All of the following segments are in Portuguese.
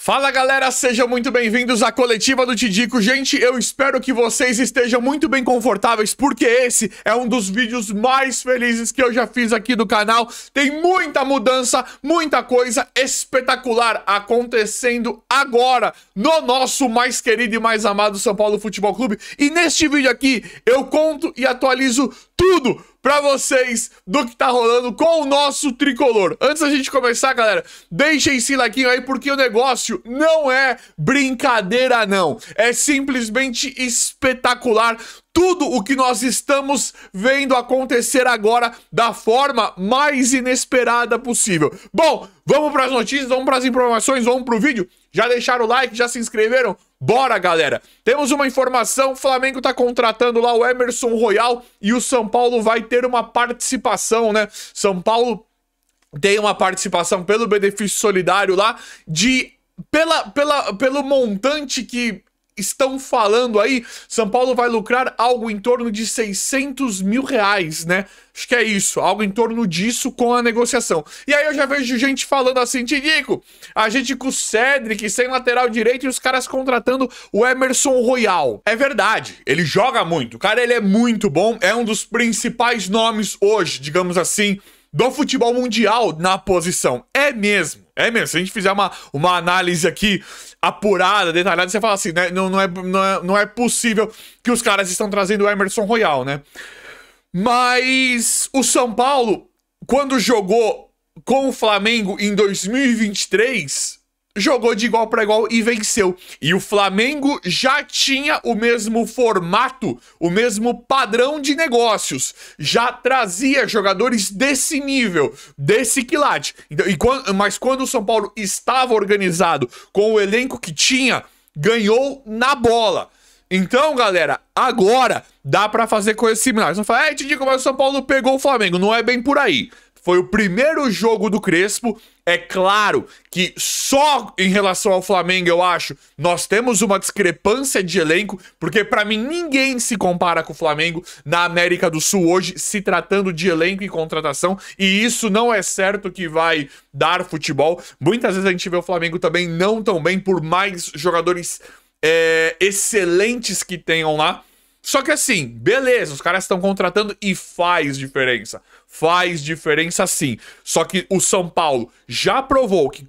Fala galera, sejam muito bem-vindos à coletiva do Tidico. Gente, eu espero que vocês estejam muito bem confortáveis, porque esse é um dos vídeos mais felizes que eu já fiz aqui do canal. Tem muita mudança, muita coisa espetacular acontecendo agora no nosso mais querido e mais amado São Paulo Futebol Clube. E neste vídeo aqui eu conto e atualizo tudo pra vocês do que tá rolando com o nosso tricolor. Antes da gente começar, galera, deixem esse like aí, porque o negócio não é brincadeira, não. É simplesmente espetacular tudo o que nós estamos vendo acontecer agora da forma mais inesperada possível. Bom, vamos para as notícias, vamos para as informações, vamos pro vídeo. Já deixaram o like, já se inscreveram? Bora, galera! Temos uma informação, o Flamengo tá contratando lá o Emerson Royal e o São Paulo vai ter uma participação, né? São Paulo tem uma participação pelo benefício solidário lá, pelo montante que estão falando aí. São Paulo vai lucrar algo em torno de 600 mil reais, né? Acho que é isso, algo em torno disso com a negociação. E aí eu já vejo gente falando assim, Tidico, a gente com o Cedric sem lateral direito e os caras contratando o Emerson Royal. É verdade, ele joga muito, o cara ele é muito bom, é um dos principais nomes hoje, digamos assim, do futebol mundial na posição. É mesmo. Se a gente fizer uma análise aqui apurada, detalhada, você fala assim, né? Não é possível que os caras estão trazendo o Emerson Royal, né? Mas o São Paulo, quando jogou com o Flamengo em 2023, jogou de igual para igual e venceu. E o Flamengo já tinha o mesmo formato, o mesmo padrão de negócios. Já trazia jogadores desse nível, desse quilate. Então, mas quando o São Paulo estava organizado com o elenco que tinha, ganhou na bola. Então, galera, agora dá pra fazer coisas similares. Não fala, te digo, mas o São Paulo pegou o Flamengo. Não é bem por aí. Foi o primeiro jogo do Crespo. É claro que só em relação ao Flamengo, eu acho, nós temos uma discrepância de elenco, porque pra mim ninguém se compara com o Flamengo na América do Sul hoje, se tratando de elenco e contratação, e isso não é certo que vai dar futebol. Muitas vezes a gente vê o Flamengo também não tão bem, por mais jogadores excelentes que tenham lá. Só que assim, beleza, os caras estão contratando e faz diferença. Faz diferença sim. Só que o São Paulo já provou que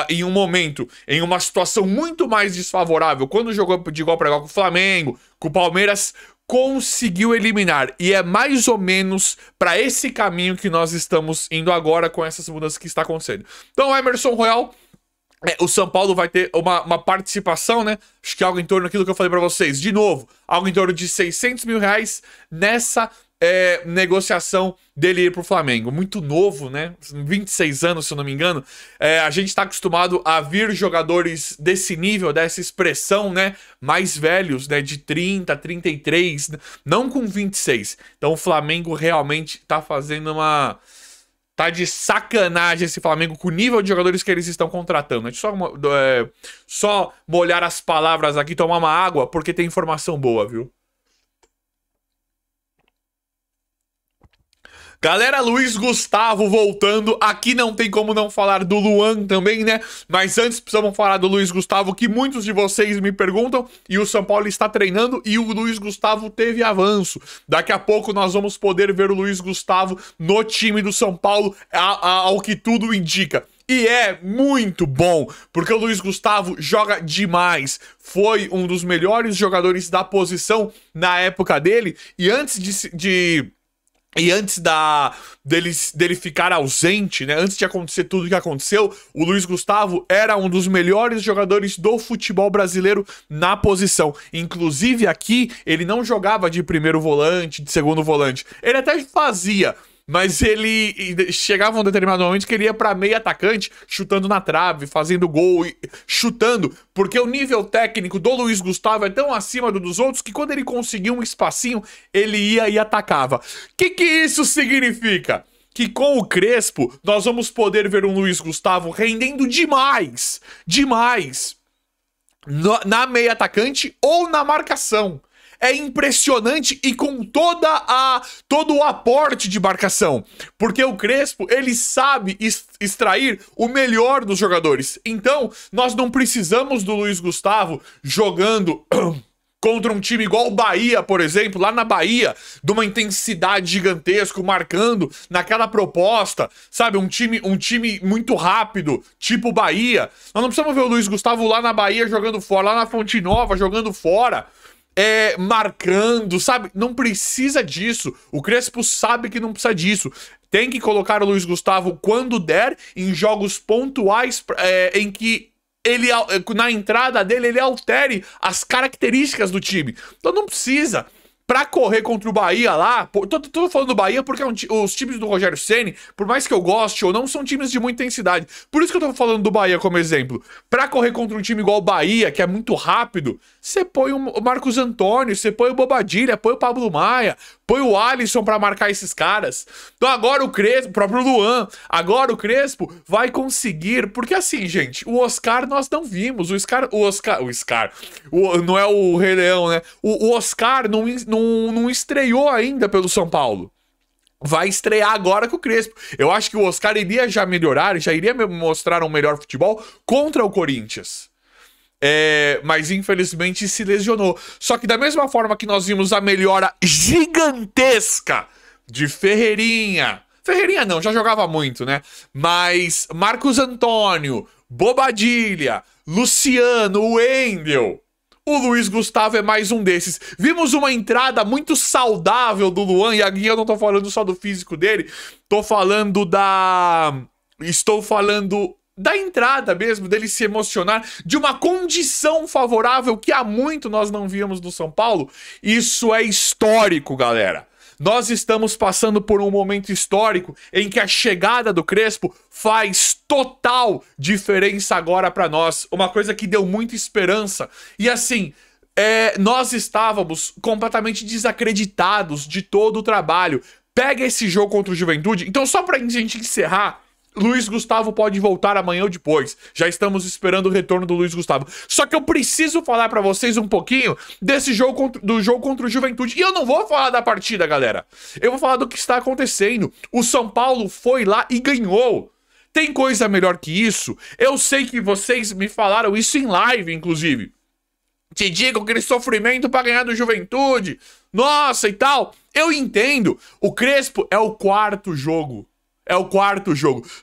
em um momento, em uma situação muito mais desfavorável, quando jogou de igual para igual com o Flamengo, com o Palmeiras, conseguiu eliminar. E é mais ou menos para esse caminho que nós estamos indo agora com essas mudanças que está acontecendo. Então o Emerson Royal, o São Paulo vai ter uma participação, né? Acho que algo em torno daquilo que eu falei pra vocês. De novo, algo em torno de 600 mil reais nessa negociação dele ir pro Flamengo. Muito novo, né? 26 anos, se eu não me engano. A gente tá acostumado a ver jogadores desse nível, dessa expressão, né? Mais velhos, né? De 30, 33, não com 26. Então o Flamengo realmente tá fazendo uma... Tá de sacanagem esse Flamengo com o nível de jogadores que eles estão contratando. A gente só molhar as palavras aqui, tomar uma água, porque tem informação boa, viu? Galera, Luiz Gustavo voltando. Aqui não tem como não falar do Luan também, né? Mas antes precisamos falar do Luiz Gustavo, que muitos de vocês me perguntam. E o São Paulo está treinando e o Luiz Gustavo teve avanço. Daqui a pouco nós vamos poder ver o Luiz Gustavo no time do São Paulo, ao que tudo indica. E é muito bom, porque o Luiz Gustavo joga demais. Foi um dos melhores jogadores da posição na época dele. E antes dele ficar ausente, né? Antes de acontecer tudo o que aconteceu, o Luiz Gustavo era um dos melhores jogadores do futebol brasileiro na posição. Inclusive aqui, ele não jogava de primeiro volante, de segundo volante. Ele até fazia, mas ele chegava um determinado momento que ele ia pra meio atacante, chutando na trave, fazendo gol, chutando, porque o nível técnico do Luiz Gustavo é tão acima do dos outros que quando ele conseguia um espacinho, ele ia e atacava. O que isso significa? Que com o Crespo, nós vamos poder ver um Luiz Gustavo rendendo demais, demais, na meia atacante ou na marcação. é impressionante e com todo o aporte de marcação. Porque o Crespo, ele sabe extrair o melhor dos jogadores. Então, nós não precisamos do Luiz Gustavo jogando contra um time igual o Bahia, por exemplo, lá na Bahia, de uma intensidade gigantesca, marcando naquela proposta, sabe? Um time muito rápido, tipo o Bahia. Nós não precisamos ver o Luiz Gustavo lá na Bahia jogando fora, lá na Fonte Nova jogando fora, marcando, sabe? Não precisa disso. O Crespo sabe que não precisa disso. Tem que colocar o Luiz Gustavo quando der, em jogos pontuais em que ele, na entrada dele, ele altere as características do time. Então não precisa. Pra correr contra o Bahia lá, tô falando do Bahia porque os times do Rogério Ceni, por mais que eu goste ou não, são times de muita intensidade. Por isso que eu tô falando do Bahia como exemplo. Pra correr contra um time igual o Bahia, que é muito rápido, você põe o Marcos Antônio, você põe o Bobadilha, põe o Pablo Maia, põe o Alisson pra marcar esses caras. Então agora o Crespo, o próprio Luan, agora o Crespo vai conseguir, porque assim, gente, o Oscar nós não vimos, o Oscar, não é o Rei Leão, né? O Oscar não estreou ainda pelo São Paulo. Vai estrear agora com o Crespo. Eu acho que o Oscar iria já melhorar, já iria mostrar um melhor futebol contra o Corinthians. Mas infelizmente se lesionou. Só que da mesma forma que nós vimos a melhora gigantesca de Ferreirinha não, já jogava muito, né? Mas Marcos Antônio, Bobadilha, Luciano, Wendel, o Luiz Gustavo é mais um desses. Vimos uma entrada muito saudável do Luan, e aqui eu não tô falando só do físico dele, estou falando da entrada mesmo, dele se emocionar, de uma condição favorável que há muito nós não víamos no São Paulo. Isso é histórico, galera. Nós estamos passando por um momento histórico em que a chegada do Crespo faz total diferença agora pra nós. Uma coisa que deu muita esperança. E assim, nós estávamos completamente desacreditados de todo o trabalho. Pega esse jogo contra o Juventude. Então, só pra gente encerrar, Luiz Gustavo pode voltar amanhã ou depois. Já estamos esperando o retorno do Luiz Gustavo. Só que eu preciso falar pra vocês um pouquinho desse jogo do jogo contra o Juventude. E eu não vou falar da partida, galera. Eu vou falar do que está acontecendo. O São Paulo foi lá e ganhou. Tem coisa melhor que isso? Eu sei que vocês me falaram isso em live, inclusive. Te digo aquele sofrimento pra ganhar do Juventude. Nossa, e tal. Eu entendo. O Crespo é o quarto jogo.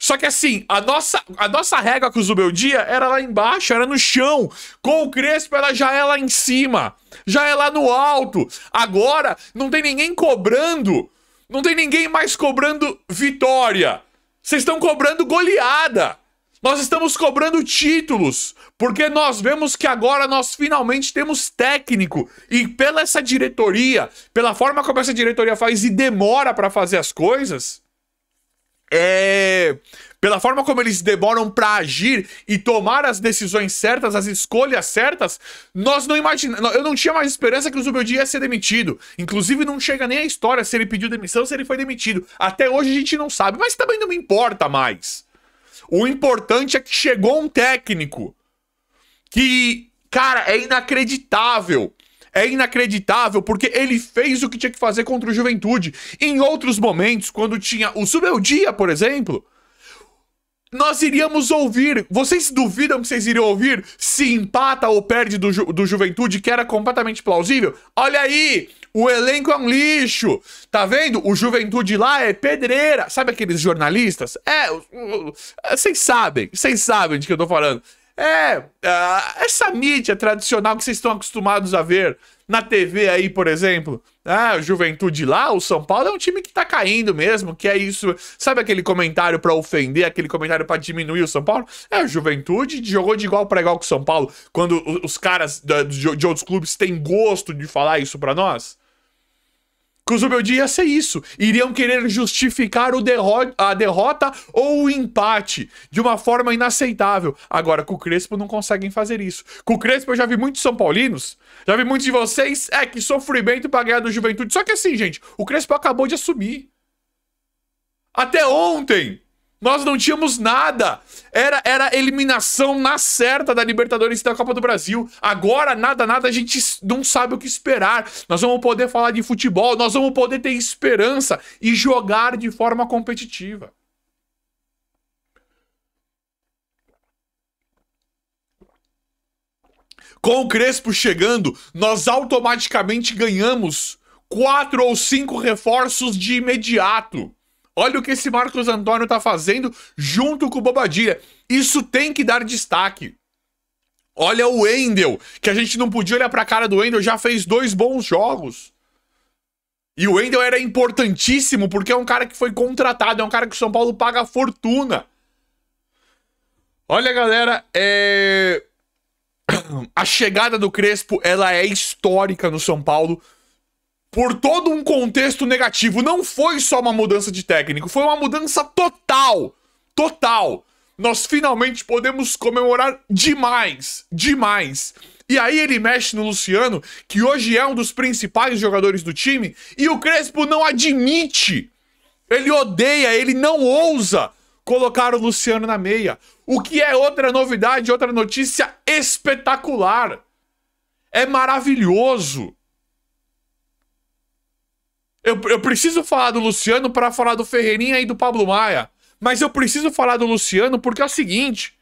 Só que assim, a nossa régua com o Zubeldia era lá embaixo, era no chão. Com o Crespo ela já é lá em cima. Já é lá no alto. Agora não tem ninguém cobrando. Não tem ninguém mais cobrando vitória. Vocês estão cobrando goleada. Nós estamos cobrando títulos. Porque nós vemos que agora nós finalmente temos técnico. E pela essa diretoria, pela forma como essa diretoria faz e demora pra fazer as coisas, pela forma como eles demoram pra agir e tomar as decisões certas, as escolhas certas, nós não imaginamos. Eu não tinha mais esperança que o Zubeldia ia ser demitido. Inclusive não chega nem a história se ele pediu demissão, se ele foi demitido. Até hoje a gente não sabe, mas também não me importa mais. O importante é que chegou um técnico que, cara, é inacreditável. É inacreditável porque ele fez o que tinha que fazer contra o Juventude. Em outros momentos, quando tinha o Zubeldia, por exemplo, nós iríamos ouvir. Vocês duvidam que vocês iriam ouvir se empata ou perde do Juventude, que era completamente plausível? Olha aí, o elenco é um lixo. Tá vendo? O Juventude lá é pedreira. Sabe aqueles jornalistas? Vocês sabem de que eu tô falando. Essa mídia tradicional que vocês estão acostumados a ver na TV aí, por exemplo. O Juventude lá, o São Paulo é um time que tá caindo mesmo, que é isso. Sabe aquele comentário pra ofender, aquele comentário pra diminuir o São Paulo? O Juventude jogou de igual pra igual com o São Paulo, quando os caras de outros clubes têm gosto de falar isso pra nós. Que o Zubeldia ia ser isso. Iriam querer justificar a derrota ou o empate de uma forma inaceitável. Agora, com o Crespo não conseguem fazer isso. Com o Crespo eu já vi muitos São Paulinos, já vi muitos de vocês, que sofrimento pra ganhar do Juventude. Só que assim, gente, o Crespo acabou de assumir. Até ontem Nós não tínhamos nada. Era eliminação na certa da Libertadores e da Copa do Brasil. Agora, nada, a gente não sabe o que esperar. Nós vamos poder falar de futebol, nós vamos poder ter esperança e jogar de forma competitiva. Com o Crespo chegando, nós automaticamente ganhamos 4 ou 5 reforços de imediato. Olha o que esse Marcos Antônio tá fazendo junto com o Bobadilla. Isso tem que dar destaque. Olha o Wendel, que a gente não podia olhar pra cara do Wendel, já fez 2 bons jogos. E o Wendel era importantíssimo porque é um cara que foi contratado, é um cara que o São Paulo paga fortuna. Olha, galera, a chegada do Crespo, ela é histórica no São Paulo. Por todo um contexto negativo. Não foi só uma mudança de técnico, foi uma mudança total. Total. Nós finalmente podemos comemorar demais. Demais. E aí ele mexe no Luciano, que hoje é um dos principais jogadores do time, e o Crespo não admite. Ele odeia, ele não ousa colocar o Luciano na meia. O que é outra novidade, outra notícia espetacular. É maravilhoso. Eu preciso falar do Luciano para falar do Ferreirinha e do Pablo Maia. Mas eu preciso falar do Luciano porque é o seguinte.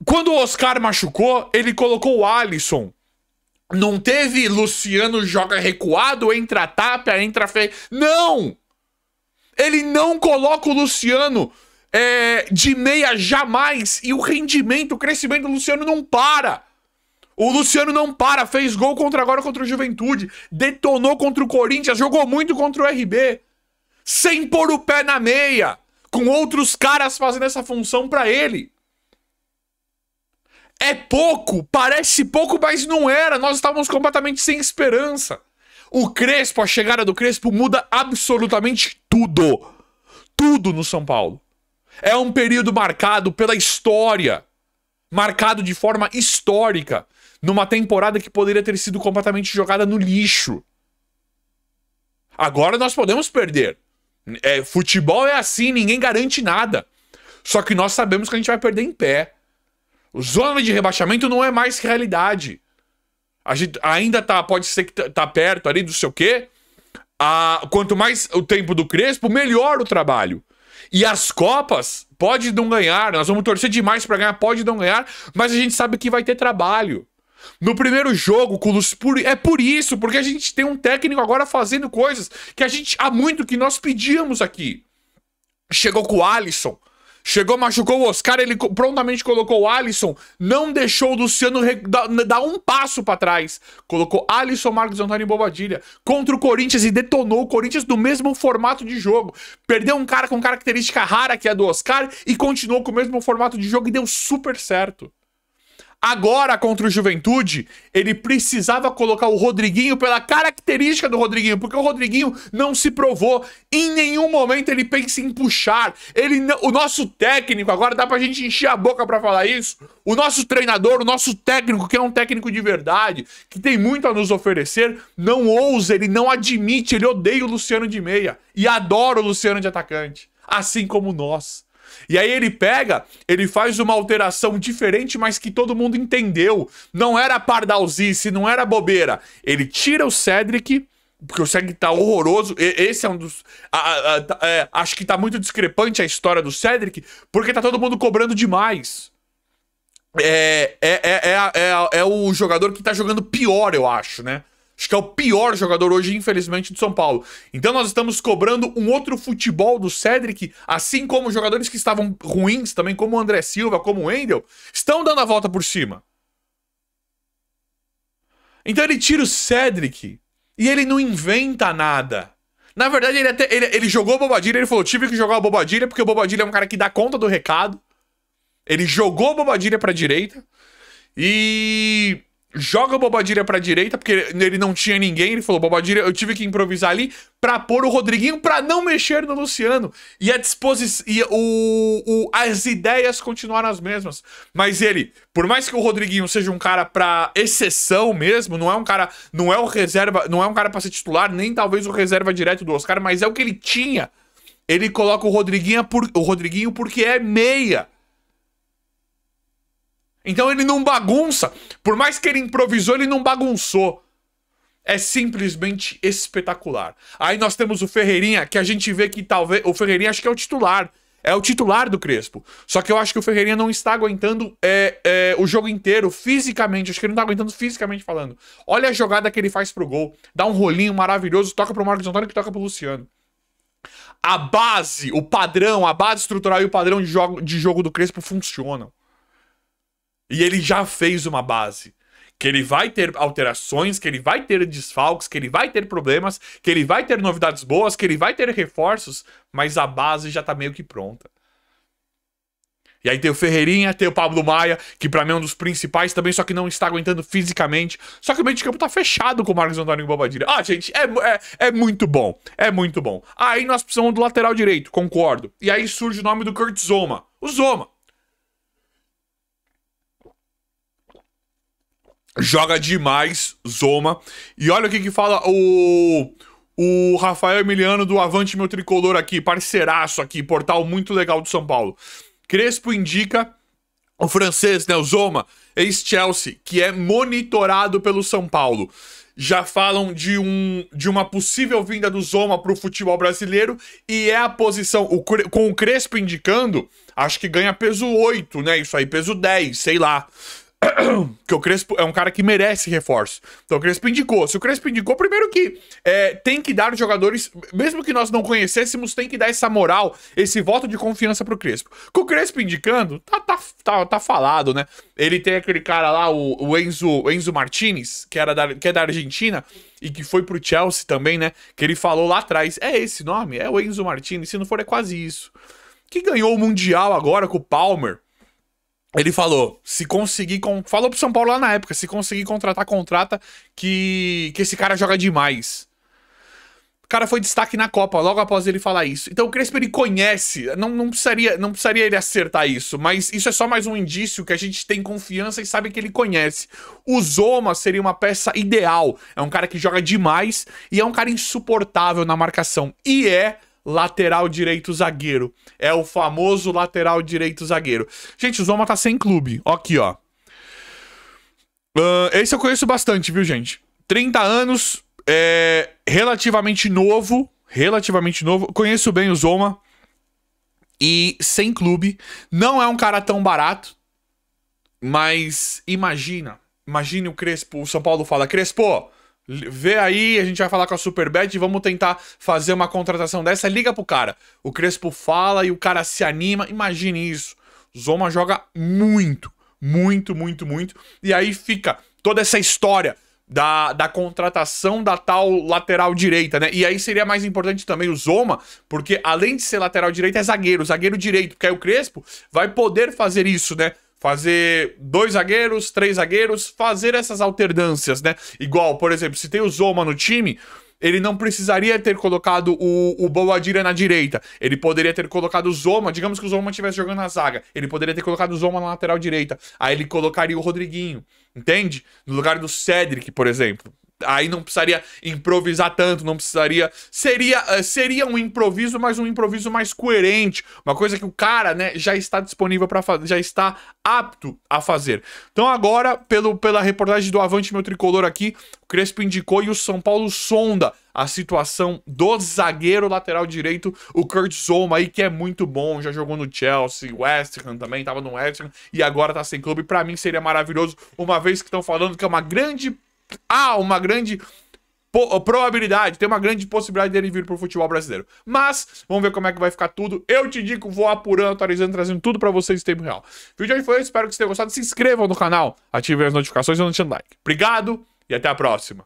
Quando o Oscar machucou, ele colocou o Alisson. Não teve Luciano joga recuado, entra Tapia, entra Ferreirinha. Não! Ele não coloca o Luciano de meia jamais. E o rendimento, o crescimento do Luciano não para. O Luciano não para, fez gol agora contra o Juventude, detonou contra o Corinthians, jogou muito contra o RB, sem pôr o pé na meia, com outros caras fazendo essa função pra ele. É pouco, parece pouco, mas não era, nós estávamos completamente sem esperança. O Crespo, a chegada do Crespo muda absolutamente tudo. Tudo no São Paulo. É um período marcado pela história, marcado de forma histórica, numa temporada que poderia ter sido completamente jogada no lixo. Agora nós podemos perder. Futebol é assim, ninguém garante nada. Só que nós sabemos que a gente vai perder em pé. Zona de rebaixamento não é mais realidade. A gente ainda pode ser que tá perto ali do sei o quê. Quanto mais o tempo do Crespo, melhor o trabalho. E as Copas, pode não ganhar, nós vamos torcer demais pra ganhar, pode não ganhar, mas a gente sabe que vai ter trabalho. No primeiro jogo, com o é por isso, porque a gente tem um técnico agora fazendo coisas que há muito que nós pedíamos aqui. Chegou com o Alisson, machucou o Oscar, ele prontamente colocou o Alisson, não deixou o Luciano dar um passo pra trás. Colocou Alisson, Marcos Antônio e Bobadilla contra o Corinthians e detonou o Corinthians no mesmo formato de jogo. Perdeu um cara com característica rara, que é a do Oscar, e continuou com o mesmo formato de jogo e deu super certo. Agora, contra o Juventude, ele precisava colocar o Rodriguinho pela característica do Rodriguinho, porque o Rodriguinho não se provou. Em nenhum momento ele pensa em puxar. O nosso técnico, agora dá pra gente encher a boca pra falar isso, o nosso treinador, o nosso técnico, que é um técnico de verdade, que tem muito a nos oferecer, não ousa, ele não admite, ele odeia o Luciano de meia e adora o Luciano de atacante, assim como nós. E aí ele faz uma alteração diferente, mas que todo mundo entendeu. Não era pardalzice, não era bobeira. Ele tira o Cedric, porque o Cedric tá horroroso. Esse é um dos... acho que tá muito discrepante a história do Cedric, porque tá todo mundo cobrando demais. É o jogador que tá jogando pior, eu acho, né? Acho que é o pior jogador hoje, infelizmente, do São Paulo. Então nós estamos cobrando um outro futebol do Cedric, assim como jogadores que estavam ruins também, como o André Silva, como o Wendel, estão dando a volta por cima. Então ele tira o Cedric e ele não inventa nada. Na verdade, ele jogou o Bobadilla, ele falou, tive que jogar o Bobadilla, porque o Bobadilla é um cara que dá conta do recado. Ele jogou o Bobadilla pra direita e... joga o Bobadilla pra direita, porque ele não tinha ninguém. Ele falou, Bobadilla, eu tive que improvisar ali pra pôr o Rodriguinho pra não mexer no Luciano. E a disposição, as ideias continuaram as mesmas. Mas ele, por mais que o Rodriguinho seja um cara pra exceção mesmo, não é um cara, não é o reserva, não é um cara pra ser titular, nem talvez o reserva direto do Oscar, mas é o que ele tinha. ele coloca o Rodriguinho porque é meia. Então ele não bagunça. Por mais que ele improvisou, ele não bagunçou. É simplesmente espetacular. Aí nós temos o Ferreirinha, que a gente vê que talvez... O Ferreirinha acho que é o titular. É o titular do Crespo. Só que eu acho que o Ferreirinha não está aguentando o jogo inteiro, fisicamente. Acho que ele não está aguentando fisicamente falando. Olha a jogada que ele faz pro gol. Dá um rolinho maravilhoso, toca pro Marcos Antônio, que toca pro Luciano. A base, o padrão, a base estrutural e o padrão de jogo do Crespo funcionam. E ele já fez uma base. Que ele vai ter alterações, que ele vai ter desfalques, que ele vai ter problemas, que ele vai ter novidades boas, que ele vai ter reforços, mas a base já tá meio que pronta. E aí tem o Ferreirinha, tem o Pablo Maia, que pra mim é um dos principais também, só que não está aguentando fisicamente. Só que o meio de campo tá fechado com o Marcos Antônio e o Bobadilla. Ah, gente, é muito bom. É muito bom. Aí nós precisamos do lateral direito, concordo. E aí surge o nome do Kurt Zouma. O Zouma. Joga demais, Zouma. E olha o que fala o Rafael Emiliano do Avante Meu Tricolor aqui, parceiraço aqui, portal muito legal do São Paulo. Crespo indica o francês, né, o Zouma, ex-Chelsea, que é monitorado pelo São Paulo. Já falam de uma possível vinda do Zouma pro futebol brasileiro e é a posição, com o Crespo indicando, acho que ganha peso 8, né, isso aí, peso 10, sei lá. Porque o Crespo é um cara que merece reforço. Então o Crespo indicou. Se o Crespo indicou, primeiro que tem que dar jogadores, mesmo que nós não conhecêssemos, tem que dar essa moral, esse voto de confiança pro Crespo. Com o Crespo indicando, tá falado, né? Ele tem aquele cara lá, o Enzo Martinez, que é da Argentina, e que foi pro Chelsea também, né? Que ele falou lá atrás. É esse nome? É o Enzo Martinez, se não for é quase isso. Que ganhou o Mundial agora com o Palmer. Ele falou, se conseguir... Falou pro São Paulo lá na época, se conseguir contratar, contrata, que esse cara joga demais. O cara foi destaque na Copa, logo após ele falar isso. Então o Crespo, ele conhece, não precisaria ele acertar isso, mas isso é só mais um indício que a gente tem confiança e sabe que ele conhece. O Zouma seria uma peça ideal, é um cara que joga demais e é um cara insuportável na marcação. E lateral direito zagueiro. É o famoso lateral direito zagueiro. Gente, o Zouma tá sem clube. Aqui, ó. Esse eu conheço bastante, viu, gente? 30 anos, relativamente novo. Relativamente novo. Conheço bem o Zouma. E sem clube. Não é um cara tão barato. Mas imagine o Crespo. O São Paulo fala, Crespo, vê aí, a gente vai falar com a Superbet e vamos tentar fazer uma contratação dessa. Liga pro cara. O Crespo fala e o cara se anima. Imagine isso. Zouma joga muito, muito, muito, muito. E aí fica toda essa história da contratação da tal lateral direita, né? E aí seria mais importante também o Zouma, porque além de ser lateral direito, é zagueiro direito. Porque aí o Crespo vai poder fazer isso, né? Fazer 2 zagueiros, 3 zagueiros, fazer essas alternâncias, né? Igual, por exemplo, se tem o Zouma no time, ele não precisaria ter colocado o Bobadilla na direita. Ele poderia ter colocado o Zouma, digamos que o Zouma estivesse jogando na zaga. Ele poderia ter colocado o Zouma na lateral direita. Aí ele colocaria o Rodriguinho, entende? No lugar do Cedric, por exemplo. Aí não precisaria improvisar tanto, não precisaria... Seria um improviso, mas um improviso mais coerente. Uma coisa que o cara, né, já está disponível para fazer, já está apto a fazer. Então agora, pela reportagem do Avante Meu Tricolor aqui, o Crespo indicou e o São Paulo sonda a situação do zagueiro lateral direito, o Kurt Zouma aí, que é muito bom, já jogou no Chelsea, West Ham também, tava no West Ham, e agora tá sem clube. Pra mim seria maravilhoso, uma vez que estão falando que é uma grande probabilidade, tem uma grande possibilidade dele vir pro futebol brasileiro. Mas, vamos ver como é que vai ficar tudo. Eu te digo, vou apurando, atualizando, trazendo tudo pra vocês em tempo real. O vídeo de hoje foi esse, espero que vocês tenham gostado. Se inscrevam no canal, ativem as notificações e não deixem like. Obrigado e até a próxima.